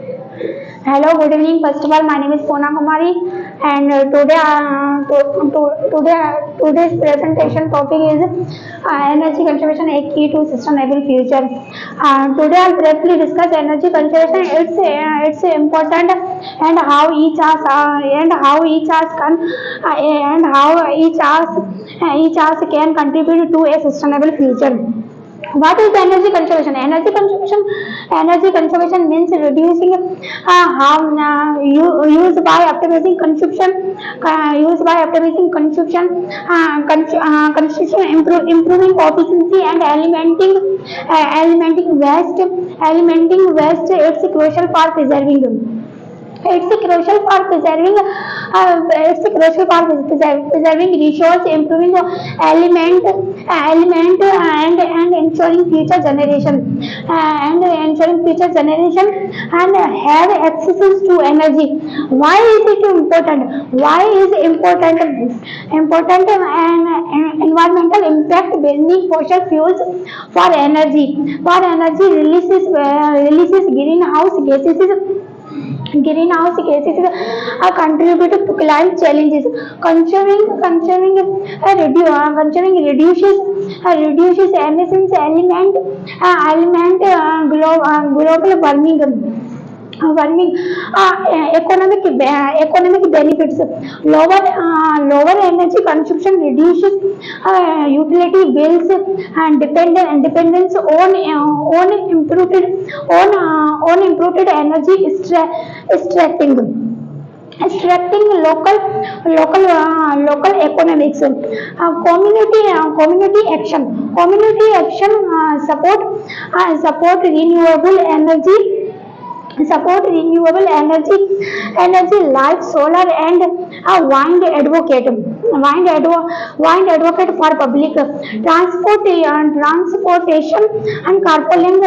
Hello, good evening. First of all, my name is Pona Kumari, and today's presentation topic is energy conservation, a key to sustainable future. Today, I'll briefly discuss energy conservation. It's important and how each house can and how each house can contribute to a sustainable future. What is energy conservation? Energy conservation means reducing harm use by optimizing consumption, improving efficiency and eliminating waste. It's crucial for preserving. Preserving resource, improving element and ensuring future generation and have access to energy. Why is it important? Why is important and environmental impact? Burning fossil fuels for energy releases greenhouse gases contribute to climate challenges. Conserving reduces emissions, global warming. Economic benefits. Lower energy consumption reduces utility bills and dependence on improved energy extracting local economics. Community action support energy like solar and wind advocate for public transportation and carpooling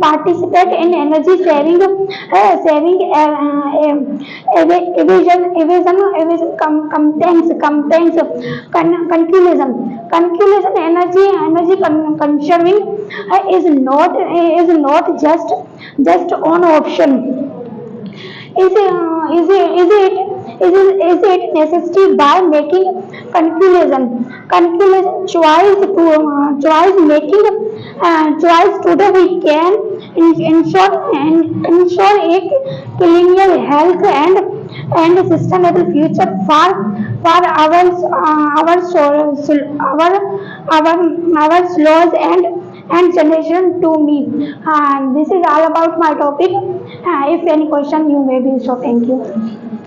participate in energy evasion campaigns. Conclusion: energy conserving is not just an option. Is it necessity? By making conclusion choice making choice today, we can ensure a cleaner health and sustainable future for our slows and generation to me. And this is all about my topic. If any question, you may be so. Thank you.